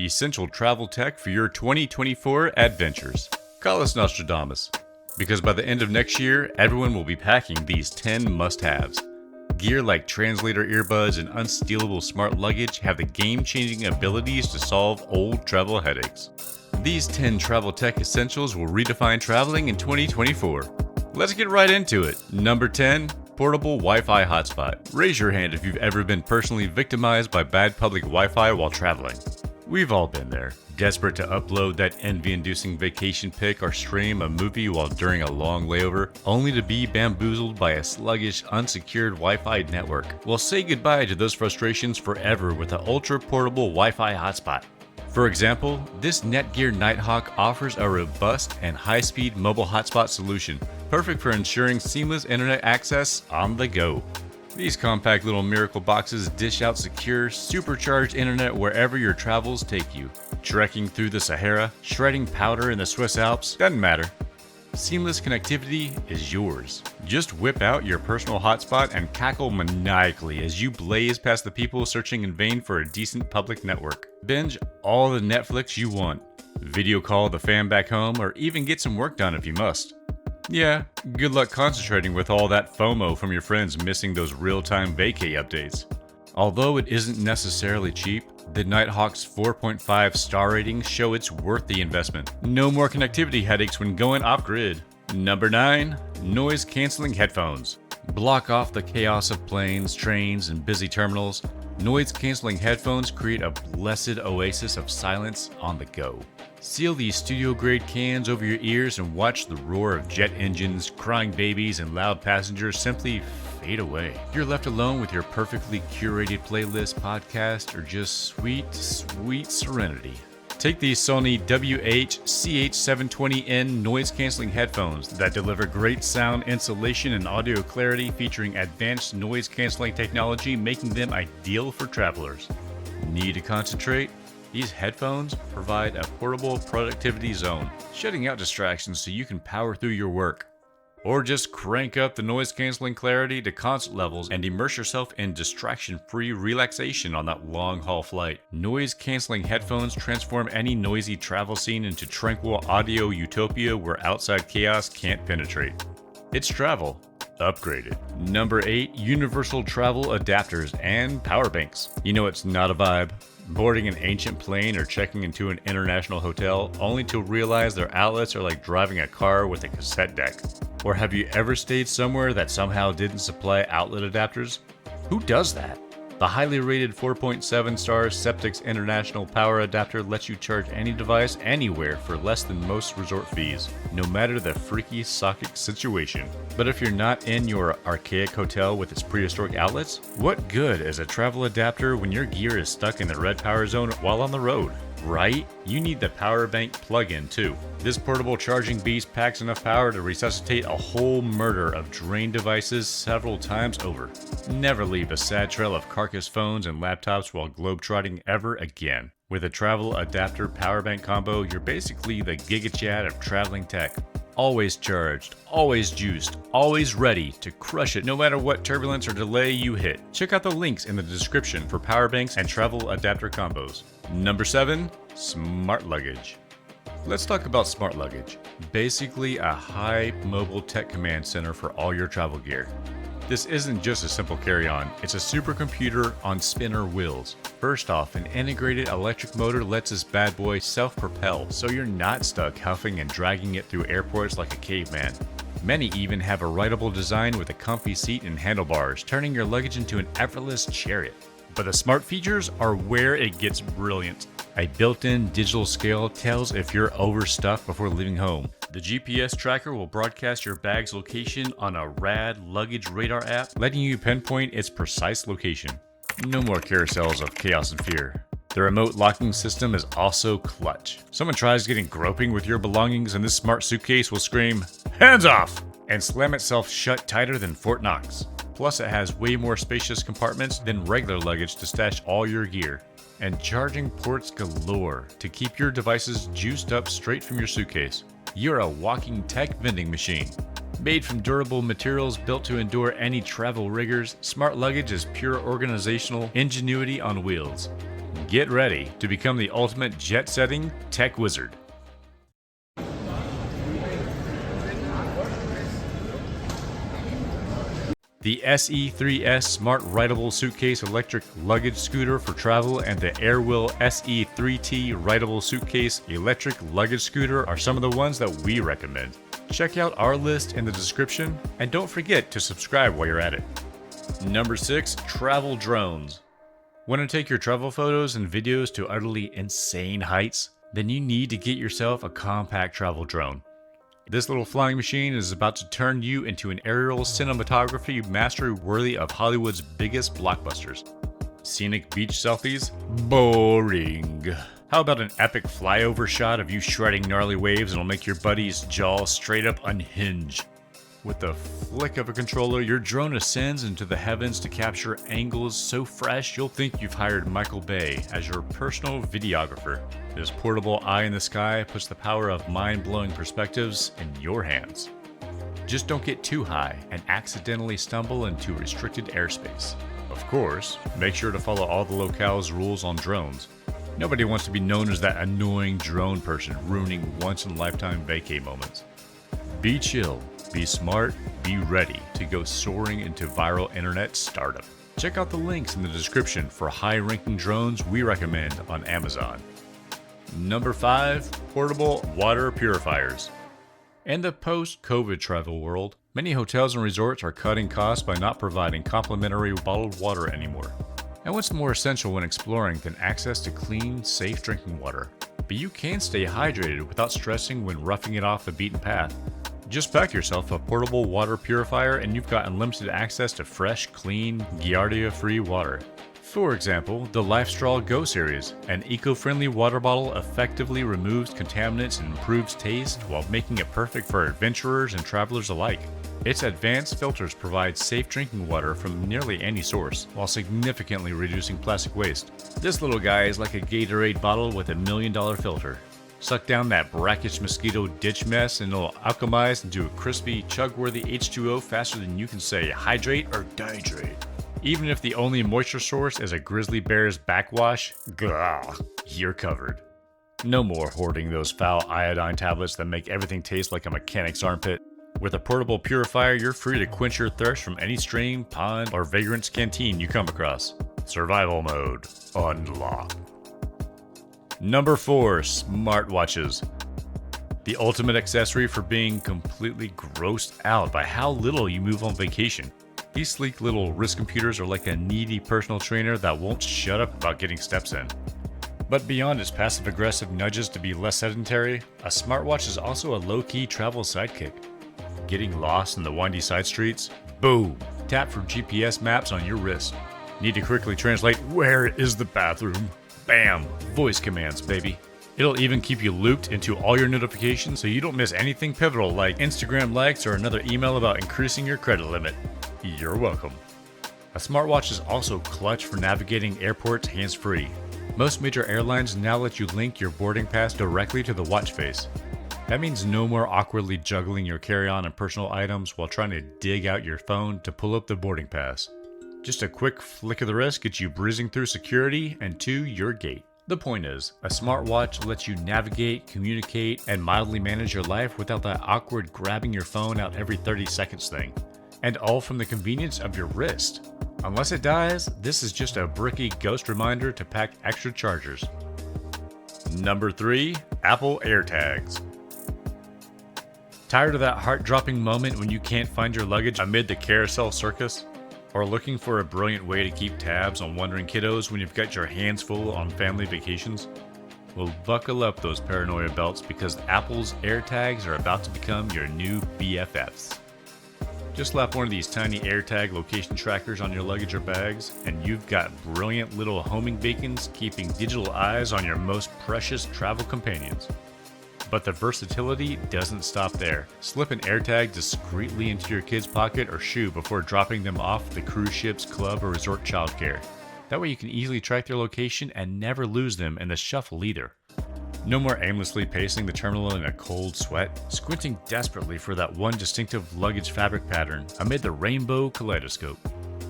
essential travel tech for your 2024 adventures. Call us Nostradamus, because by the end of next year, everyone will be packing these 10 must-haves. Gear like translator earbuds and unstealable smart luggage have the game-changing abilities to solve old travel headaches. These 10 travel tech essentials will redefine traveling in 2024. Let's get right into it. Number 10. Portable Wi-Fi hotspot. Raise your hand if you've ever been personally victimized by bad public Wi-Fi while traveling. We've all been there, desperate to upload that envy-inducing vacation pic or stream a movie while during a long layover, only to be bamboozled by a sluggish, unsecured Wi-Fi network. Well, say goodbye to those frustrations forever with an ultra-portable Wi-Fi hotspot. For example, this Netgear Nighthawk offers a robust and high-speed mobile hotspot solution, perfect for ensuring seamless internet access on the go. These compact little miracle boxes dish out secure, supercharged internet wherever your travels take you. Trekking through the Sahara, shredding powder in the Swiss Alps, doesn't matter. Seamless connectivity is yours. Just whip out your personal hotspot and cackle maniacally as you blaze past the people searching in vain for a decent public network. Binge all the Netflix you want, video call the fam back home, or even get some work done if you must. Yeah, good luck concentrating with all that FOMO from your friends missing those real-time vacay updates. Although it isn't necessarily cheap, the Nighthawk's 4.5 star ratings show it's worth the investment. No more connectivity headaches when going off-grid. Number 9. Noise-canceling headphones. Block off the chaos of planes, trains, and busy terminals. Noise-canceling headphones create a blessed oasis of silence on the go. Seal these studio-grade cans over your ears and watch the roar of jet engines, crying babies, and loud passengers simply fade away. You're left alone with your perfectly curated playlist, podcast, or just sweet, sweet serenity. Take these Sony WH-CH720N noise-canceling headphones that deliver great sound insulation and audio clarity, featuring advanced noise-canceling technology, making them ideal for travelers. Need to concentrate? These headphones provide a portable productivity zone, shutting out distractions so you can power through your work. Or just crank up the noise-canceling clarity to concert levels and immerse yourself in distraction-free relaxation on that long-haul flight. Noise-canceling headphones transform any noisy travel scene into tranquil audio utopia where outside chaos can't penetrate. It's travel. Upgraded. Number 8. Universal travel adapters and power banks. You know it's not a vibe. Boarding an ancient plane or checking into an international hotel only to realize their outlets are like driving a car with a cassette deck. Or have you ever stayed somewhere that somehow didn't supply outlet adapters? Who does that? The highly rated 4.7 star Septix International Power Adapter lets you charge any device anywhere for less than most resort fees, no matter the freaky socket situation. But if you're not in your archaic hotel with its prehistoric outlets, what good is a travel adapter when your gear is stuck in the red power zone while on the road? Right? You need the power bank plug-in too. This portable charging beast packs enough power to resuscitate a whole murder of drained devices several times over. Never leave a sad trail of carcass phones and laptops while globetrotting ever again. With a travel adapter power bank combo, you're basically the GigaChat of traveling tech. Always charged, always juiced, always ready to crush it no matter what turbulence or delay you hit. Check out the links in the description for power banks and travel adapter combos. Number 7. Smart Luggage. Let's talk about Smart Luggage. Basically a high mobile tech command center for all your travel gear. This isn't just a simple carry-on, it's a supercomputer on spinner wheels. First off, an integrated electric motor lets this bad boy self-propel, so you're not stuck huffing and dragging it through airports like a caveman. Many even have a rideable design with a comfy seat and handlebars, turning your luggage into an effortless chariot. But the smart features are where it gets brilliant. A built-in digital scale tells if you're overstuffed before leaving home. The GPS tracker will broadcast your bag's location on a rad luggage radar app, letting you pinpoint its precise location. No more carousels of chaos and fear. The remote locking system is also clutch. Someone tries getting groping with your belongings and this smart suitcase will scream, "Hands off!" and slam itself shut tighter than Fort Knox. Plus it has way more spacious compartments than regular luggage to stash all your gear. And charging ports galore to keep your devices juiced up straight from your suitcase. You're a walking tech vending machine. Made from durable materials built to endure any travel rigors, Smart Luggage is pure organizational ingenuity on wheels. Get ready to become the ultimate jet-setting tech wizard. The SE3S Smart Rideable Suitcase Electric Luggage Scooter for travel and the Airwill SE3T Rideable Suitcase Electric Luggage Scooter are some of the ones that we recommend. Check out our list in the description, and don't forget to subscribe while you're at it. Number 6. Travel Drones. Want to take your travel photos and videos to utterly insane heights? Then you need to get yourself a compact travel drone. This little flying machine is about to turn you into an aerial cinematography mastery worthy of Hollywood's biggest blockbusters. Scenic beach selfies? Boring. How about an epic flyover shot of you shredding gnarly waves that'll make your buddy's jaw straight up unhinge? With the flick of a controller, your drone ascends into the heavens to capture angles so fresh you'll think you've hired Michael Bay as your personal videographer. This portable eye in the sky puts the power of mind-blowing perspectives in your hands. Just don't get too high and accidentally stumble into restricted airspace. Of course, make sure to follow all the locale's rules on drones. Nobody wants to be known as that annoying drone person ruining once-in-a-lifetime vacay moments. Be chill. Be smart, be ready to go soaring into viral internet stardom. Check out the links in the description for high-ranking drones we recommend on Amazon. Number 5. Portable water purifiers. In the post-COVID travel world, many hotels and resorts are cutting costs by not providing complimentary bottled water anymore. And what's more essential when exploring than access to clean, safe drinking water? But you can stay hydrated without stressing when roughing it off the beaten path. Just pack yourself a portable water purifier and you've got unlimited access to fresh, clean, Giardia-free water. For example, the LifeStraw Go series, an eco-friendly water bottle effectively removes contaminants and improves taste while making it perfect for adventurers and travelers alike. Its advanced filters provide safe drinking water from nearly any source, while significantly reducing plastic waste. This little guy is like a Gatorade bottle with $1 million filter. Suck down that brackish mosquito ditch mess and it'll alchemize into a crispy, chug-worthy H2O faster than you can say hydrate or dihydrate. Even if the only moisture source is a grizzly bear's backwash, you're covered. No more hoarding those foul iodine tablets that make everything taste like a mechanic's armpit. With a portable purifier, you're free to quench your thirst from any stream, pond, or vagrant's canteen you come across. Survival mode unlocked. Number 4. Smartwatches. The ultimate accessory for being completely grossed out by how little you move on vacation. These sleek little wrist computers are like a needy personal trainer that won't shut up about getting steps in. But beyond its passive-aggressive nudges to be less sedentary, a smartwatch is also a low-key travel sidekick. Getting lost in the windy side streets? Boom! Tap for GPS maps on your wrist. Need to quickly translate, "Where is the bathroom?" Bam! Voice commands, baby. It'll even keep you looped into all your notifications so you don't miss anything pivotal like Instagram likes or another email about increasing your credit limit. You're welcome. A smartwatch is also clutch for navigating airports hands-free. Most major airlines now let you link your boarding pass directly to the watch face. That means no more awkwardly juggling your carry-on and personal items while trying to dig out your phone to pull up the boarding pass. Just a quick flick of the wrist gets you breezing through security and to your gate. The point is, a smartwatch lets you navigate, communicate, and mildly manage your life without that awkward grabbing your phone out every 30 seconds thing. And all from the convenience of your wrist. Unless it dies, this is just a bricky ghost reminder to pack extra chargers. Number 3. Apple Airtags. Tired of that heart-dropping moment when you can't find your luggage amid the carousel circus? Or looking for a brilliant way to keep tabs on wandering kiddos when you've got your hands full on family vacations? Well, buckle up those paranoia belts because Apple's Airtags are about to become your new BFFs. Just slap one of these tiny AirTag location trackers on your luggage or bags, and you've got brilliant little homing beacons keeping digital eyes on your most precious travel companions. But the versatility doesn't stop there. Slip an AirTag discreetly into your kid's pocket or shoe before dropping them off at the cruise ship's club or resort childcare. That way you can easily track their location and never lose them in the shuffle either. No more aimlessly pacing the terminal in a cold sweat, squinting desperately for that one distinctive luggage fabric pattern amid the rainbow kaleidoscope.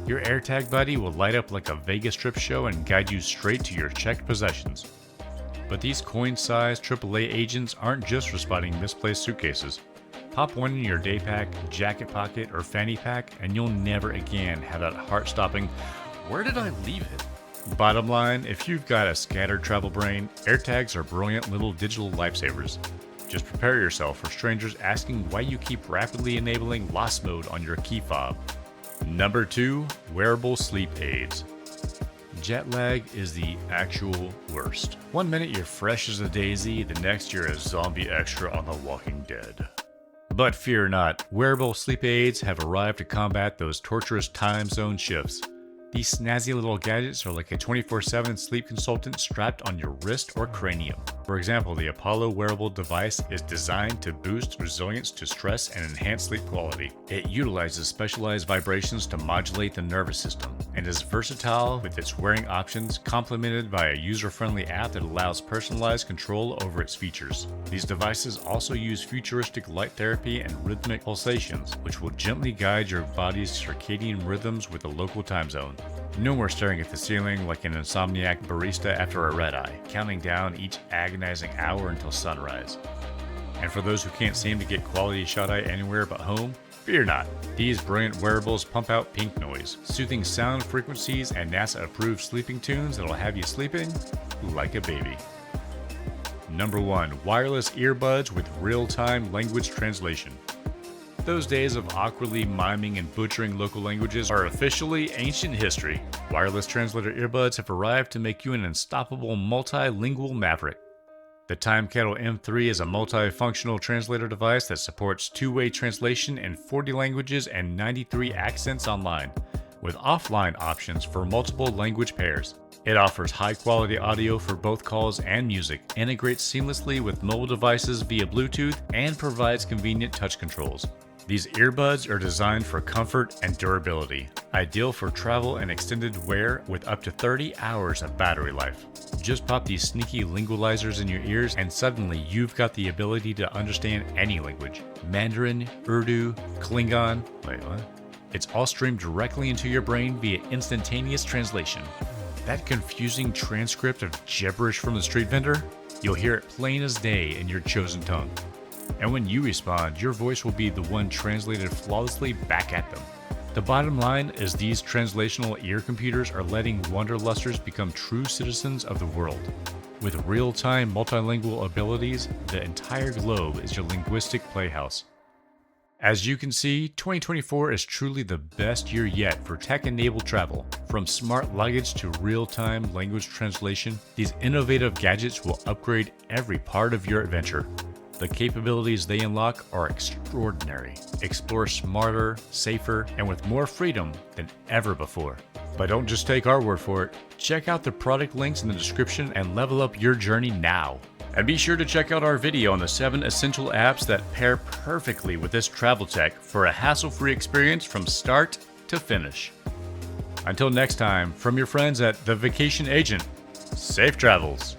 Your AirTag buddy will light up like a Vegas strip show and guide you straight to your checked possessions. But these coin-sized AAA agents aren't just for spotting misplaced suitcases. Pop one in your day pack, jacket pocket, or fanny pack, and you'll never again have that heart-stopping, "Where did I leave it?" Bottom line, if you've got a scattered travel brain, AirTags are brilliant little digital lifesavers. Just prepare yourself for strangers asking why you keep rapidly enabling lost mode on your key fob. Number 2, wearable sleep aids. Jet lag is the actual worst. One minute you're fresh as a daisy, the next you're a zombie extra on The Walking Dead. But fear not, wearable sleep aids have arrived to combat those torturous time zone shifts. These snazzy little gadgets are like a 24/7 sleep consultant strapped on your wrist or cranium. For example, the Apollo wearable device is designed to boost resilience to stress and enhance sleep quality. It utilizes specialized vibrations to modulate the nervous system and is versatile with its wearing options, complemented by a user-friendly app that allows personalized control over its features. These devices also use futuristic light therapy and rhythmic pulsations, which will gently guide your body's circadian rhythms with the local time zone. No more staring at the ceiling like an insomniac barista after a red eye, counting down each agonizing hour until sunrise. And for those who can't seem to get quality shut-eye anywhere but home, fear not. These brilliant wearables pump out pink noise, soothing sound frequencies, and NASA-approved sleeping tunes that'll have you sleeping like a baby. Number 1, wireless earbuds with real-time language translation. Those days of awkwardly miming and butchering local languages are officially ancient history. Wireless translator earbuds have arrived to make you an unstoppable multilingual maverick. The Time Kettle M3 is a multifunctional translator device that supports two-way translation in 40 languages and 93 accents online, with offline options for multiple language pairs. It offers high-quality audio for both calls and music, integrates seamlessly with mobile devices via Bluetooth, and provides convenient touch controls. These earbuds are designed for comfort and durability, ideal for travel and extended wear with up to 30 hours of battery life. Just pop these sneaky lingualizers in your ears and suddenly you've got the ability to understand any language. Mandarin, Urdu, Klingon, wait what? It's all streamed directly into your brain via instantaneous translation. That confusing transcript of gibberish from the street vendor? You'll hear it plain as day in your chosen tongue. And when you respond, your voice will be the one translated flawlessly back at them. The bottom line is these translational ear computers are letting wanderlusters become true citizens of the world. With real-time multilingual abilities, the entire globe is your linguistic playhouse. As you can see, 2024 is truly the best year yet for tech-enabled travel. From smart luggage to real-time language translation, these innovative gadgets will upgrade every part of your adventure. The capabilities they unlock are extraordinary. Explore smarter, safer, and with more freedom than ever before. But don't just take our word for it. Check out the product links in the description and level up your journey now. And be sure to check out our video on the 7 essential apps that pair perfectly with this travel tech for a hassle-free experience from start to finish. Until next time, from your friends at The Vacation Agent, safe travels.